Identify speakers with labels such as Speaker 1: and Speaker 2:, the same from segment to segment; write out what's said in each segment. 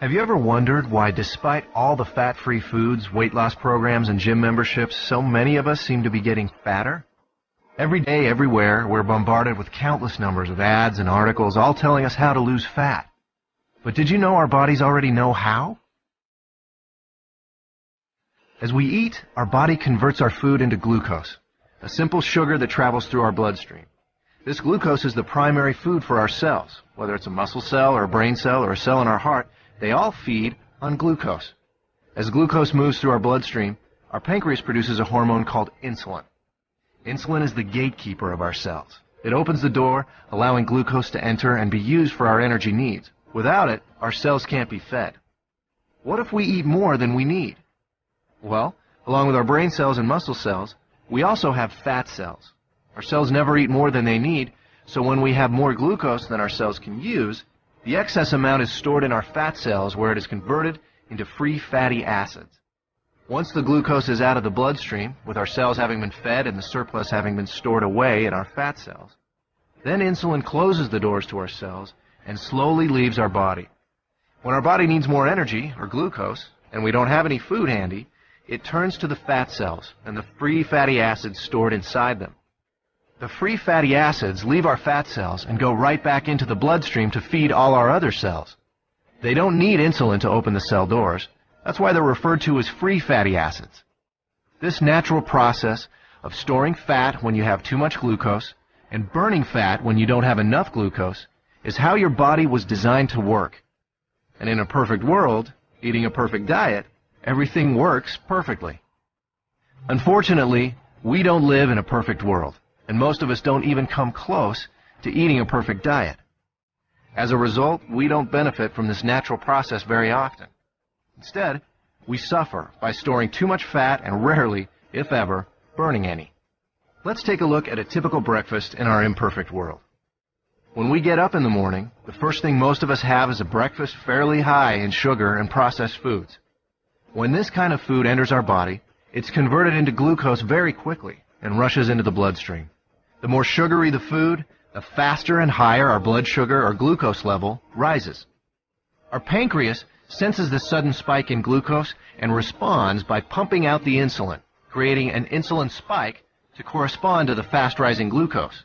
Speaker 1: Have you ever wondered why, despite all the fat-free foods, weight loss programs, and gym memberships, so many of us seem to be getting fatter? Every day, everywhere, we're bombarded with countless numbers of ads and articles all telling us how to lose fat. But did you know our bodies already know how? As we eat, our body converts our food into glucose, a simple sugar that travels through our bloodstream. This glucose is the primary food for our cells. Whether it's a muscle cell or a brain cell or a cell in our heart, they all feed on glucose. As glucose moves through our bloodstream, our pancreas produces a hormone called insulin. Insulin is the gatekeeper of our cells. It opens the door, allowing glucose to enter and be used for our energy needs. Without it, our cells can't be fed. What if we eat more than we need? Well, along with our brain cells and muscle cells, we also have fat cells. Our cells never eat more than they need, so when we have more glucose than our cells can use, the excess amount is stored in our fat cells where it is converted into free fatty acids. Once the glucose is out of the bloodstream, with our cells having been fed and the surplus having been stored away in our fat cells, then insulin closes the doors to our cells and slowly leaves our body. When our body needs more energy, or glucose, and we don't have any food handy, it turns to the fat cells and the free fatty acids stored inside them. The free fatty acids leave our fat cells and go right back into the bloodstream to feed all our other cells. They don't need insulin to open the cell doors. That's why they're referred to as free fatty acids. This natural process of storing fat when you have too much glucose and burning fat when you don't have enough glucose is how your body was designed to work. And in a perfect world, eating a perfect diet, everything works perfectly. Unfortunately, we don't live in a perfect world, and most of us don't even come close to eating a perfect diet. As a result, we don't benefit from this natural process very often. Instead, we suffer by storing too much fat and rarely, if ever, burning any. Let's take a look at a typical breakfast in our imperfect world. When we get up in the morning, the first thing most of us have is a breakfast fairly high in sugar and processed foods. When this kind of food enters our body, it's converted into glucose very quickly and rushes into the bloodstream. The more sugary the food, the faster and higher our blood sugar or glucose level rises. Our pancreas senses this sudden spike in glucose and responds by pumping out the insulin, creating an insulin spike to correspond to the fast-rising glucose.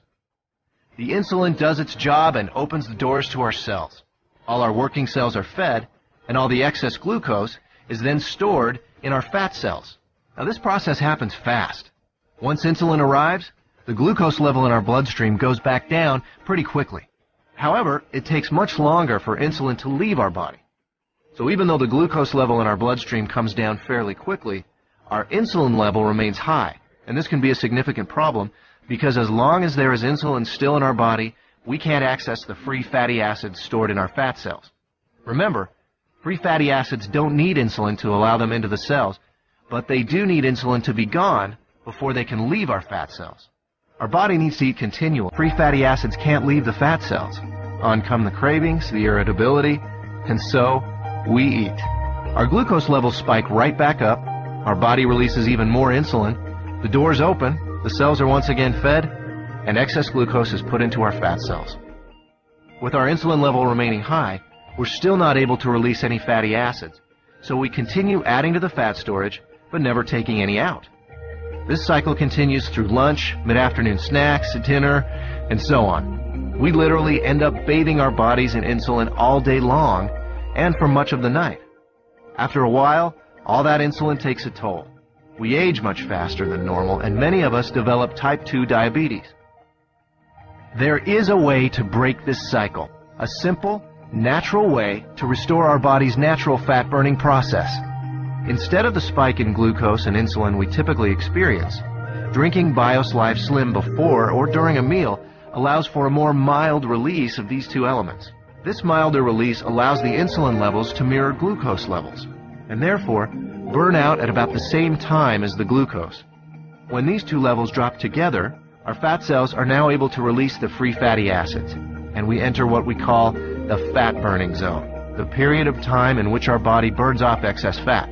Speaker 1: The insulin does its job and opens the doors to our cells. All our working cells are fed, and all the excess glucose is then stored in our fat cells. Now, this process happens fast. Once insulin arrives, the glucose level in our bloodstream goes back down pretty quickly. However, it takes much longer for insulin to leave our body. So even though the glucose level in our bloodstream comes down fairly quickly, our insulin level remains high, and this can be a significant problem because as long as there is insulin still in our body, we can't access the free fatty acids stored in our fat cells. Remember, free fatty acids don't need insulin to allow them into the cells, but they do need insulin to be gone before they can leave our fat cells. Our body needs to eat continually. Free fatty acids can't leave the fat cells. On come the cravings, the irritability, and so we eat. Our glucose levels spike right back up, our body releases even more insulin, the doors open, the cells are once again fed, and excess glucose is put into our fat cells. With our insulin level remaining high, we're still not able to release any fatty acids, so we continue adding to the fat storage, but never taking any out. This cycle continues through lunch, mid-afternoon snacks, dinner, and so on. We literally end up bathing our bodies in insulin all day long, and for much of the night. After a while, all that insulin takes a toll. We age much faster than normal, and many of us develop type 2 diabetes. There is a way to break this cycle, a simple, natural way to restore our body's natural fat-burning process. Instead of the spike in glucose and insulin we typically experience, drinking BIOS Live Slim before or during a meal allows for a more mild release of these two elements. This milder release allows the insulin levels to mirror glucose levels, and therefore burn out at about the same time as the glucose. When these two levels drop together, our fat cells are now able to release the free fatty acids, and we enter what we call the fat-burning zone, the period of time in which our body burns off excess fat.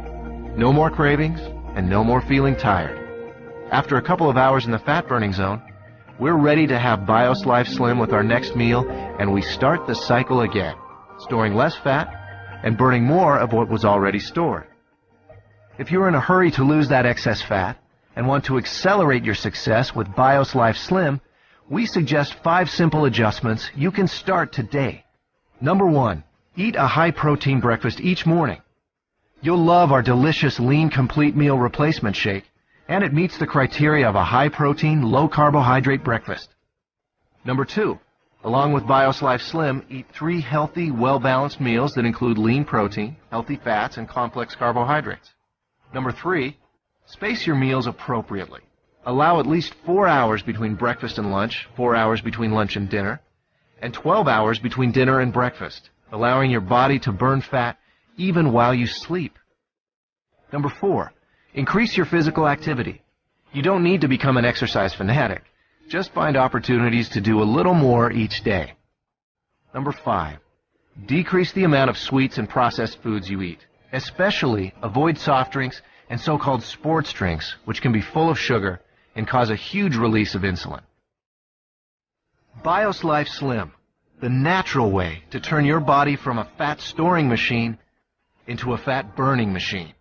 Speaker 1: No more cravings, and no more feeling tired. After a couple of hours in the fat-burning zone, we're ready to have BIOS Live Slim with our next meal, and we start the cycle again, storing less fat, and burning more of what was already stored. If you're in a hurry to lose that excess fat and want to accelerate your success with BIOS Life Slim, we suggest 5 simple adjustments you can start today. Number 1, eat a high-protein breakfast each morning. You'll love our delicious lean complete meal replacement shake, and it meets the criteria of a high-protein, low-carbohydrate breakfast. Number 2, along with BIOS Life Slim, eat 3 healthy, well-balanced meals that include lean protein, healthy fats, and complex carbohydrates. Number 3, space your meals appropriately. Allow at least 4 hours between breakfast and lunch, 4 hours between lunch and dinner, and 12 hours between dinner and breakfast, allowing your body to burn fat even while you sleep. Number 4, increase your physical activity. You don't need to become an exercise fanatic. Just find opportunities to do a little more each day. Number 5, decrease the amount of sweets and processed foods you eat. Especially avoid soft drinks and so-called sports drinks, which can be full of sugar and cause a huge release of insulin. BIOS Life Slim, the natural way to turn your body from a fat-storing machine into a fat-burning machine.